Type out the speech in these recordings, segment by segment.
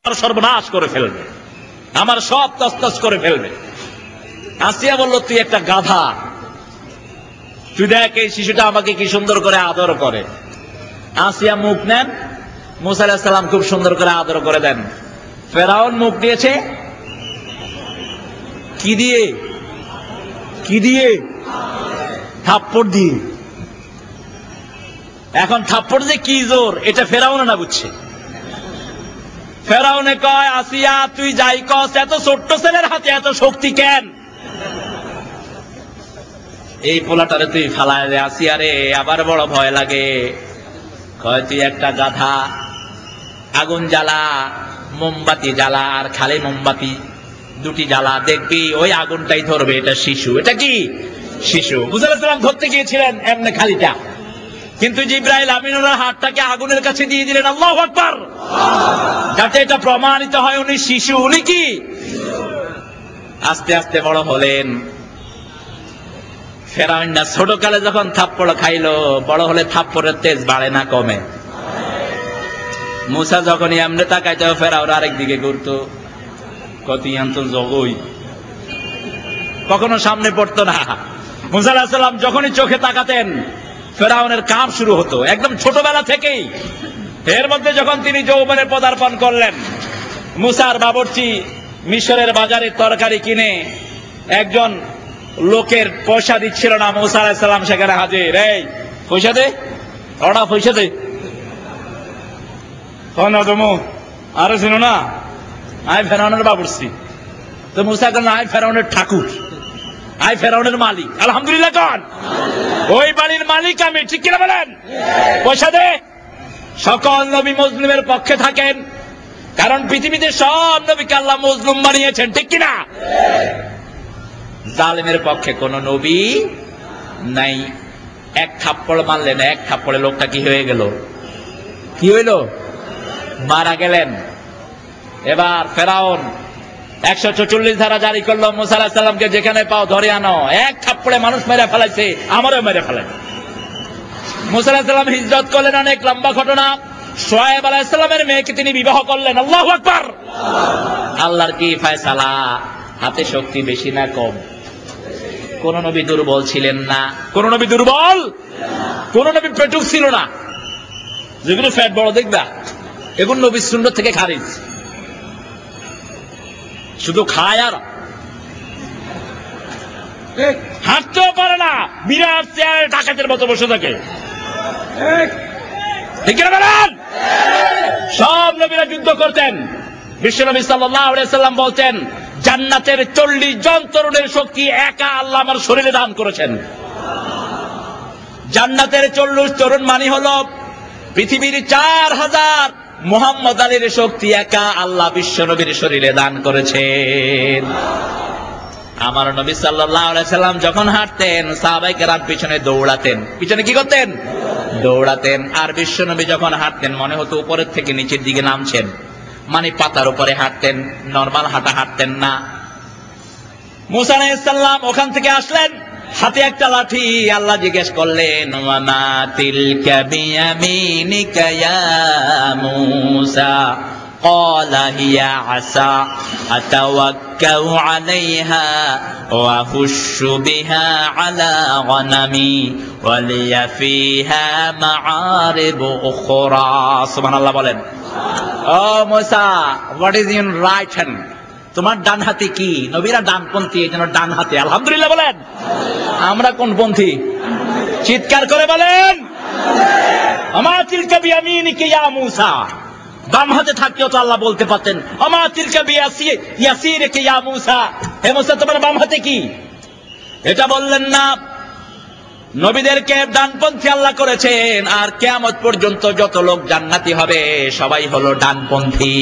সর্বনাশ করে ফেলবে, আমার সব তছনছ করে ফেলবে। আসিয়া বলল, তুই একটা গাধা, তুই দেখ এই শিশুটা আমাকে কি সুন্দর করে আদর করে। আসিয়া মুখ নেন, মুসা আলাইহিস সালাম খুব সুন্দর করে আদর করে দেন। ফেরাউন মুখ দিয়েছে কি দিয়ে? কি দিয়ে? থাপ্পড় দিয়ে। এখন থাপ্পড় যে কি জোর এটা ফেরাউন না বুঝছে। ফেরাউনে কয়, আসিয়া তুই যাই কস, এত ছোট্ট ছেলের হাতে এত শক্তি কেন? এই পোলাটারে তুই ফালায় দে। আসিয়া রে আবার বড় ভয় লাগে। কয়, তুই একটা গাধা, আগুন জ্বালা, মোমবাতি জ্বালা, আর খালি মোমবাতি দুটি জ্বালা, দেখবি ওই আগুনটাই ধরবে। এটা শিশু। এটা কি শিশু? মুসা আলাইহিস সালাম ধরতে গিয়েছিলেন এমনি খালিটা, কিন্তু জিবরাইল আমিনুল্লাহ হাতটাকে আগুনের কাছে দিয়ে দিলেন। আল্লাহু আকবার, যাতে এটা প্রমাণিত হয় উনি শিশু। উনি কি? আস্তে আস্তে বড় হলেন। ফেরাউন না ছোট কালে যখন থাপ্পড় খাইলো, বড় হলে থাপ্পড়ের তেজ বাড়ে না কমে? মুসা যখনই এমনি তাকাইতো, ফেরাউন আরেক দিকে ঘুরতো। কতিয়ান্ত জগই কখনো সামনে পড়তো না। মুসা আলাইহিস সালাম যখনই চোখে তাকাতেন, ফেরাউনের কাম শুরু হতো একদম ছোটবেলা থেকেই। এর মধ্যে যখন তিনি যৌবনে পদার্পণ করলেন, মুসার বাবুর্চি মিশরের বাজারে তরকারি কিনে একজন লোকের পয়সা দিচ্ছিল না, মুসা আলাইহিস সালাম সেখানে হাজির। এই পয়সা দে, ওটা পয়সা দে। আরে শুনো না, আই ফেরাউনের বাবুর্চি। তো মুসা বললেন, আই ফেরাউনের ঠাকুর, আই ফেরাউনের মালিক। আলহামদুলিল্লাহ কন, ওই বাড়ির মালিক আমি, ঠিক কিনা বলেন? পয়সা দে। সকল নবী মুসলিমের পক্ষে থাকেন, কারণ পৃথিবীতে সব নবীকে আল্লাহ মজলুম বানিয়েছেন, ঠিক কিনা? জালেমের পক্ষে কোন নবী নাই। এক থাপ্পড় মারলেন, এক থাপ্পড়ে লোকটা কি হয়ে গেল? কি হইল? মারা গেলেন। এবার ফেরাউন 144 ধারা জারি করলো, মুসা আলাইহিস সালামকে যেখানে পাও ধরে আনো। এক থাপ্পড়ে মানুষ মেরে ফেলাইছে, আমারও মেরে ফেলে। মুসা আলাইহিস সালাম হিজরত করলেন, অনেক লম্বা ঘটনা। শুআয়ব আলাইহিস সালামের মেয়েকে তিনি বিবাহ করলেন। আল্লাহু আকবার। আল্লাহর কি ফয়সালা, হাতে শক্তি বেশি না কম? কোন নবী দুর্বল ছিলেন না। কোন নবী দুর্বল, কোন নবী পেটুক ছিল না। যেগুলো ফ্যাট বড় দেখবা, এগুলো নবীর সুন্নাত থেকে খারিজ। শুধু খায় আর হাঁটতেও পারে না, বিরাট চেয়ারে ডাকাতের মতো বসে থাকে, ঠিক না বলেন? সব নবীরা যুদ্ধ করতেন। বিশ্বনবী সাল্লাল্লাহু আলাইহি সাল্লাম বলতেন, জান্নাতের 40 জন তরুণের শক্তি একা আল্লাহ আমার শরীরে দান করেছেন। জান্নাতের 40 তরুণ মানে হলো পৃথিবীর 4000 মুহাম্মদ আলীর শক্তি একা আল্লাহ বিশ্বনবীর শরীরে দান করেছেন। আমার নবী সাল্লাল্লাহু আলাইহি সাল্লাম যখন হাঁটতেন, সাহাবায়ে কেরাম পিছনে দৌড়াতেন। পিছনে কি করতেন? দৌড়াতেন। আর বিশ্বনবী যখন হাঁটতেন, মনে হতো উপরের থেকে নিচের দিকে নামছেন, মানে পাতার উপরে হাঁটতেন, নরমাল হাঁটা হাঁটতেন না। মুসা আলাইহিস সালাম ওখান থেকে আসলেন, হাতে একটা লাঠি। আল্লাহ জিজ্ঞেস করলেন, ওয়ামা তিলকা বিয়ামিনিকা ইয়া মূসা? ক্বালা হিয়া আসা আতাওয়াক্কাউ আলাইহা ওয়া আহুশশু বিহা আলা গনামি ওয়া লিয়া ফিহা মাআরিব উখরা। সুবহানাল্লাহ বলেন। ও মূসা, what is in right hand? তোমার ডান হাতে কি? নবীরা ডানপন্থী, এই জন্য ডান হাতে। আলহামদুলিল্লাহ বলেন। আমরা কোন পন্থী? চিৎকার করে বলেন, আমা তিলকা বিয়ামিনিকা ইয়া মূসা। বাম হাতে থাকতেও তো আল্লাহ বলতে পারতেন, আমা তিলকা বিয়াসিরিকা ইয়া মূসা। হে মূসা, তোমার বাম হাতে কি? এটা বললেন না। নবীদেরকে ডানপন্থী আল্লাহ করেছেন, আর কিয়ামত পর্যন্ত যত লোক জান্নাতি হবে সবাই হলো ডানপন্থী,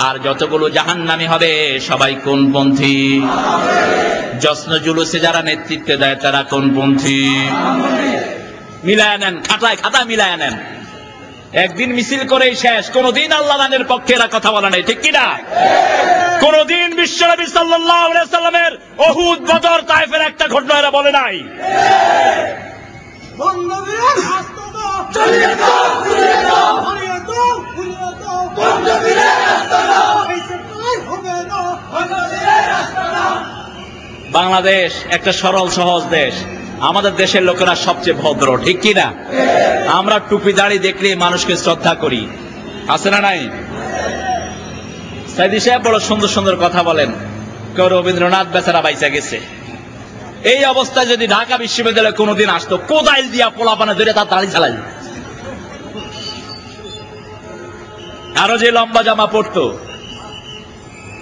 আর যতগুলো জাহান্নামী হবে সবাই কোনপন্থী? জশ্ন জুলুসে যারা নেতৃত্ব দেয় তারা কোনপন্থী? মিলায় নেন, খাতায় খাতায় মিলায় নেন। একদিন মিছিল করেই শেষ। কোনদিন আল্লাহ দানের পক্ষে এরা কথা বলে নাই, ঠিক কিনা? কোনদিন বিশ্বনবী সাল্লাল্লাহু আলাইহি সাল্লামের উহুদ, বদর, তায়েফের একটা ঘটনা এরা বলে নাই। চালিয়ে দাও, চালিয়ে দাও, চালিয়ে দাও, চালিয়ে দাও। বাংলাদেশ একটা সরল সহজ দেশ, আমাদের দেশের লোকেরা সবচেয়ে ভদ্র, ঠিক কিনা? আমরা টুপি দাড়ি দেখলে মানুষকে শ্রদ্ধা করি, আছে না নাই? সাইদি সাহেব বড় সুন্দর সুন্দর কথা বলেন, কেউ রবীন্দ্রনাথ বেচারা বাইচা গেছে। এই অবস্থায় যদি ঢাকা বিশ্ববিদ্যালয়ে কোনোদিন আসতো, কোদাইল দিয়া পোলাপানে ধরে তার দাড়ি চালাই। আরো যে লম্বা জামা পড়তো,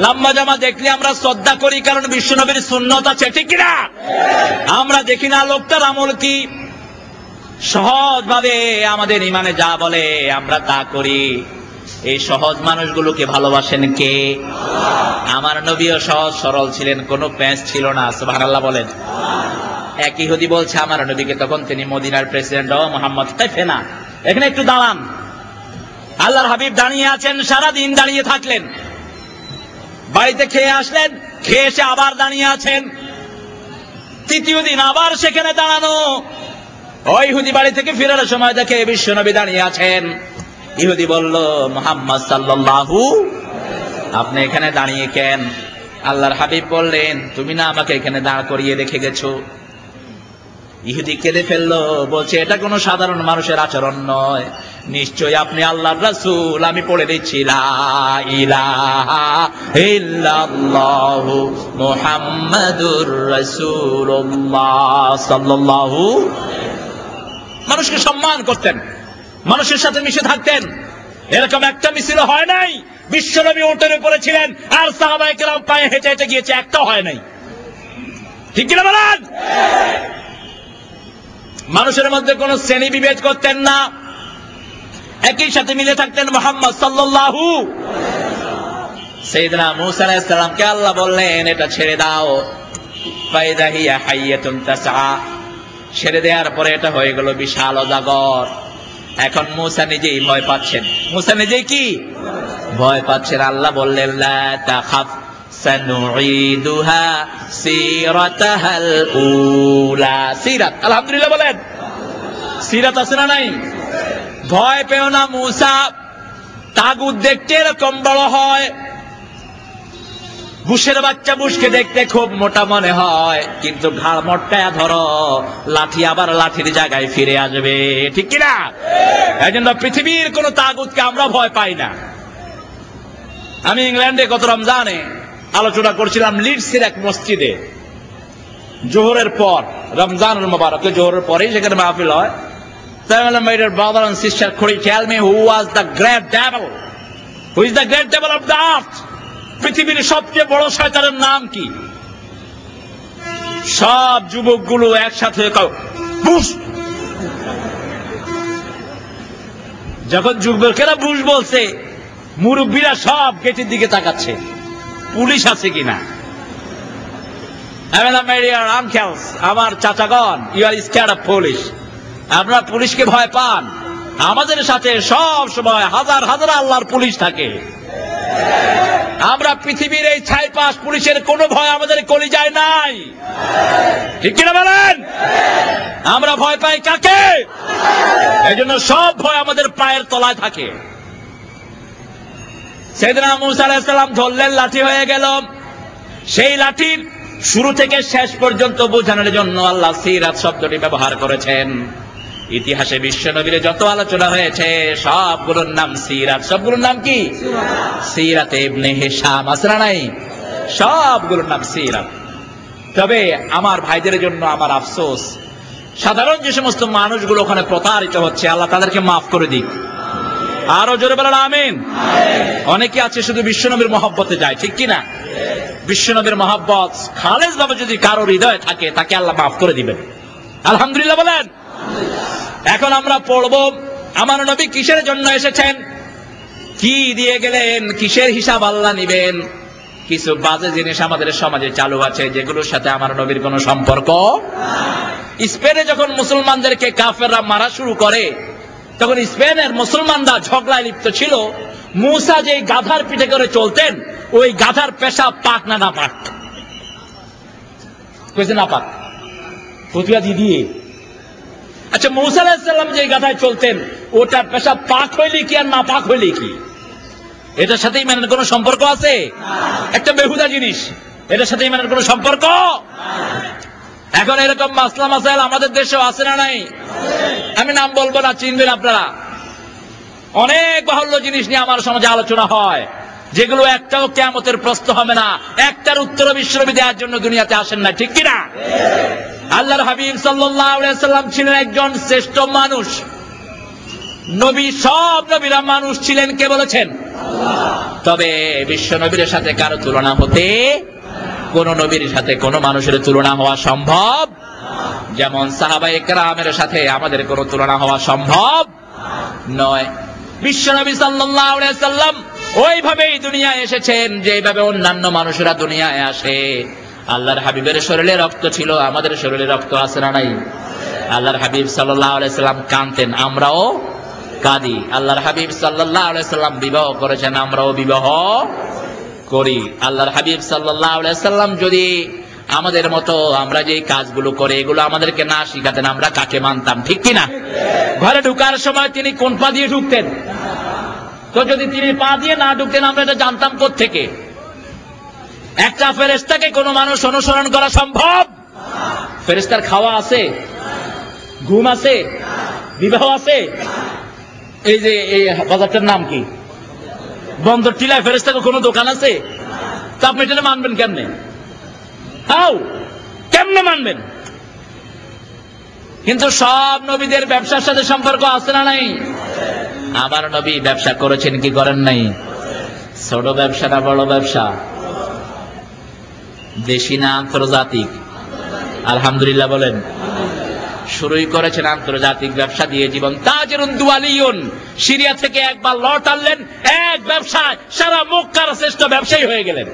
লম্বা জামা দেখলে আমরা শ্রদ্ধা করি, কারণ বিশ্বনবীর সুন্নত আছে, ঠিক কিনা? আমরা দেখি না লোকটার আমল কি, সহজ ভাবে আমাদের ইমানে যা বলে আমরা তা করি। এই সহজ মানুষগুলোকে ভালোবাসেন কে? আমার নবীও সহজ সরল ছিলেন, কোনো প্যাঁচ ছিল না, সুবহানাল্লাহ বলেন। এক ইহুদি বলছে আমার নবীকে, তখন তিনি মদিনার প্রেসিডেন্ট, ও মুহাম্মদ না, এখানে একটু দাঁড়ান। আল্লাহর হাবিব দাঁড়িয়ে আছেন, সারা দিন দাঁড়িয়ে থাকলেন, বাড়িতে খেয়ে আসলেন, খেয়ে এসে আবার দাঁড়িয়ে আছেন, তৃতীয় দিন আবার সেখানে দাঁড়ানো। ওই ইহুদি বাড়ি থেকে ফেরার সময় দেখে বিশ্বনবী দাঁড়িয়ে আছেন। ইহুদি বলল, মুহাম্মদ সাল্লাল্লাহু, আপনি এখানে দাঁড়িয়ে কেন? আল্লাহর হাবিব বললেন, তুমি না আমাকে এখানে দাঁড় করিয়ে রেখে গেছো। ইহুদি কেঁদে ফেললো, বলছে এটা কোনো সাধারণ মানুষের আচরণ নয়, নিশ্চয়ই আপনি আল্লাহর রাসূল। আমি পড়ে দিচ্ছি, লা ইলাহা ইল্লাল্লাহু মুহাম্মাদুর রাসূলুল্লাহ সাল্লাল্লাহু। মানুষকে সম্মান করতেন, মানুষের সাথে মিশে থাকতেন। এরকম একটা মিছিল হয় নাই, বিশ্বনবী উটের উপরে ছিলেন আর সাহাবায়ে কেরাম পায়ে হেঁটে হেঁটে গিয়েছে, একটা হয় নাই, ঠিক কিনা বলেন? মানুষের মধ্যে কোন শ্রেণী বিভেদ করতেন না, একই সাথে মিলে থাকতেন মুহাম্মদ সাল্লাল্লাহু। সাইয়েদনা মূসা আলাইহিস সালামকে আল্লাহ বললেন, এটা ছেড়ে দাও, ফাইদা হিয়া হাইয়াতুন তাসআ। ছেড়ে দেওয়ার পরে এটা হয়ে গেল বিশাল অজাগর। এখন মূসা নিজেই ভয় পাচ্ছেন। মূসা নিজেই কি ভয় পাচ্ছেন? আল্লাহ বললেন, লা তাখাফ সানুঈদুহা সিরাতাহাল উলা। সিরাত, আলহামদুলিল্লাহ বলেন, সিরাত আছে না নাই? ভয় পেও না মূসা, তাগুত দেখতে এরকম বড় হয়, বুশের বাচ্চা বুশকে দেখতে খুব মোটা মনে হয়, কিন্তু ঘাড় মটকায়া ধরো, লাঠি আবার লাঠির জায়গায় ফিরে আসবে, ঠিক কিনা? এই জন্য পৃথিবীর কোন তাগুতকে আমরা ভয় পাই না। আমি ইংল্যান্ডে গত রমজানে আলোচনা করছিলাম লিডসের এক মসজিদে, জোহরের পর, রমজানুল মুবারকে জোহরের পরেই সেখানে মাহফিল হয়। My dear brother and sister, could you tell me who was the great devil? Who is the great devil of the earth? পৃথিবীর সবচেয়ে বড় শয়তানের নাম কি? সব যুবকগুলো একসাথে বুশ। যখন যুবকেরা বুশ বলছে, মুরব্বীরা সব গেটের দিকে তাকাচ্ছে, পুলিশ আছে কিনা। My dear uncles, আমার চাচাগণ, you are scared of police. আপনারা পুলিশকে ভয় পান। আমাদের সাথে সব সময় হাজার হাজার আল্লাহর পুলিশ থাকে। আমরা পৃথিবীর এই ছাইপাশ পুলিশের কোনো ভয় আমাদের কলিজায় নাই, ঠিক কিনা বলেন? আমরা ভয় পাই কাকে? এই জন্য সব ভয় আমাদের পায়ের তলায় থাকে। সাইয়েদনা মূসা আলাইহিস সালাম ধরলেন, লাঠি হয়ে গেল। সেই লাঠির শুরু থেকে শেষ পর্যন্ত বোঝানোর জন্য আল্লাহ সিরাত শব্দটি ব্যবহার করেছেন। ইতিহাসে বিশ্বনবীর যত আলোচনা হয়েছে সবগুলোর নাম সিরাত। সবগুলোর নাম কি? সিরাতে ইবনে হিশাম, আছে না নাই? সবগুলোর নাম সিরাত। তবে আমার ভাইদের জন্য আমার আফসোস, সাধারণ যে সমস্ত মানুষগুলো ওখানে প্রতারিত হচ্ছে, আল্লাহ তাদেরকে মাফ করে দিক। আরো জোরে বলেন আমিন। অনেকে আছে শুধু বিশ্বনবীর মহব্বতে যায়, ঠিক কিনা? বিশ্বনবীর মহব্বত খালেজ ভাবে যদি কারোর হৃদয়ে থাকে, তাকে আল্লাহ মাফ করে দিবেন, আলহামদুলিল্লাহ বলেন। এখন আমরা পড়ব আমার নবী কিসের জন্য এসেছেন, কি দিয়ে গেলেন, কিসের হিসাব আল্লাহ নিবেন। কিছু বাজে জিনিস আমাদের সমাজে চালু আছে যেগুলোর সাথে আমার নবীর কোনো সম্পর্ক। স্পেনে যখন মুসলমানদেরকে কাফেররা মারা শুরু করে, তখন স্পেনের মুসলমানরা ঝগড়ায় লিপ্ত ছিল। মূসা যে গাধার পিঠে করে চলতেন, ওই গাধার পেশাব পাক না নাপাক? কইছে নাপাক, ফতুয়া দিয়ে। আচ্ছা, মূসা আলাইহিস সালাম যে গাধায় চলতেন, ওটার পেশাব পাক হইলে কি আর নাপাক হইলে কি? এটার সাথে ইমানের কোনো সম্পর্ক আছে? একটা বেহুদা জিনিস। এটার সাথে ইমানের কোনো সম্পর্ক? এখন এরকম মাসলা মাসাইল আমাদের দেশেও আছে না নাই? আমি নাম বলবো না, চিনবেন আপনারা। অনেক বাহুল্য জিনিস নিয়ে আমার সমাজে আলোচনা হয়, যেগুলো একটাও কিয়ামতের প্রশ্ন হবে না, একটার উত্তর বিশ্বনবী দেওয়ার জন্য দুনিয়াতে আসেন না, ঠিক কিনা? আল্লাহর হাবিব সাল্লাল্লাহু আলাইহি সাল্লাম ছিলেন একজন শ্রেষ্ঠ মানুষ। নবী, সব নবীরা মানুষ ছিলেন, কে বলেছেন? তবে বিশ্বনবীর সাথে কারো তুলনা হতে, কোন নবীর সাথে কোন মানুষের তুলনা হওয়া সম্ভব, যেমন সাহাবায়ে কেরামের সাথে আমাদের কোন তুলনা হওয়া সম্ভব নয়। বিশ্বনবী সাল্লাল্লাহু আলাইহি সাল্লাম ওইভাবেই দুনিয়ায় এসেছেন যেভাবে অন্যান্য মানুষেরা দুনিয়ায় আসে। আল্লাহর হাবিবের শরীরে রক্ত ছিল, আমাদের শরীরে রক্ত আছে না নাই? আল্লাহর হাবিব সাল্লাল্লাহু আলাইহি সাল্লাম কাঁদতেন, আমরাও কাঁদি। আল্লাহর হাবিব সাল্লাল্লাহু আলাইহি সাল্লাম বিবাহ করেছেন, আমরাও বিবাহ করি। আল্লাহর হাবিব সাল্লাল্লাহু আলাইহি সাল্লাম যদি আমাদের মতো আমরা যে কাজগুলো করে এগুলো আমাদেরকে না শিখাতেন, আমরা কাকে মানতাম, ঠিক কিনা? ঘরে ঢুকার সময় তিনি কোন পা দিয়ে ঢুকতেন? তো যদি তিনি পা দিয়ে না ঢুকতেন, আমরা এটা জানতাম কোত্থেকে? একটা ফেরেশতাকে কোন মানুষ অনুসরণ করা সম্ভব? ফেরেশতার খাওয়া আছে, ঘুম আছে, বিবাহ আছে। এই যে এই বাজারটার নাম কি? বন্দর টিলায় ফেরেশতার কোনো দোকান আছে? তা আপনি এটা মানবেন কেমনে? কেমনে মানবেন? কিন্তু সব নবীদের ব্যবসার সাথে সম্পর্ক আছে না নাই? আমার নবী ব্যবসা করেছেন কি করেন নাই? ছোট ব্যবসা না বড় ব্যবসা? দেশি না আন্তর্জাতিক? আলহামদুলিল্লাহ বলেন। শুরুই করেছেন আন্তর্জাতিক ব্যবসা দিয়ে জীবন। তাজিরুন দুয়ালিয়ুন, সিরিয়া থেকে একবার লট আনলেন, এক ব্যবসায় সারা মক্কার শ্রেষ্ঠ ব্যবসায়ী হয়ে গেলেন।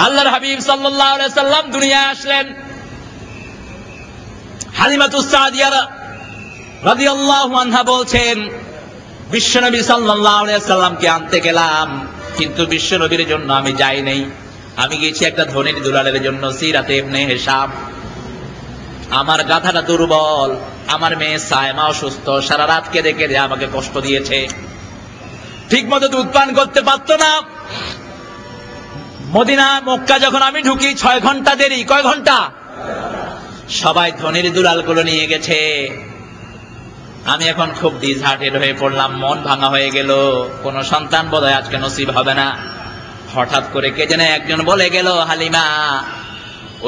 আল্লাহর হাবিব সাল্লাল্লাহু আলাইহি সাল্লাম দুনিয়ায় আসলেন। হালিমাতুস সাদিয়া রাদিয়াল্লাহু আনহা বলছেন, বিশ্বনবী সাল্লাল্লাহু আলাইহি সাল্লামকে আনতে গেলাম, কিন্তু বিশ্বনবীর জন্য আমি যাই নাই, আমি গেছি একটা ধনীর দুলালের জন্য, সিরাতে ইবনে হিশাম। আমার গাধাটা দুর্বল, আমার মেয়ে সায়মা অসুস্থ, সারা রাত কেঁদে কেঁদে আমাকে কষ্ট দিয়েছে, ঠিক মতো দুধ পান করতে পারত না। মদিনা মক্কা যখন আমি ঢুকি 6 ঘন্টা দেরি। কয় ঘন্টা? সবাই ধনীর দুলাল গুলো নিয়ে গেছে। আমি এখন খুব ডিসহার্টেড হয়ে পড়লাম, মন ভাঙা হয়ে গেল, কোন সন্তান বোধহয় আজকে নসিব হবে না। হঠাৎ করে কে যেন একজন বলে গেল, হালিমা,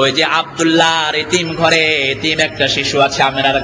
ওই যে আব্দুল্লাহর এতিম ঘরে এতিম একটা শিশু আছে, আমেনার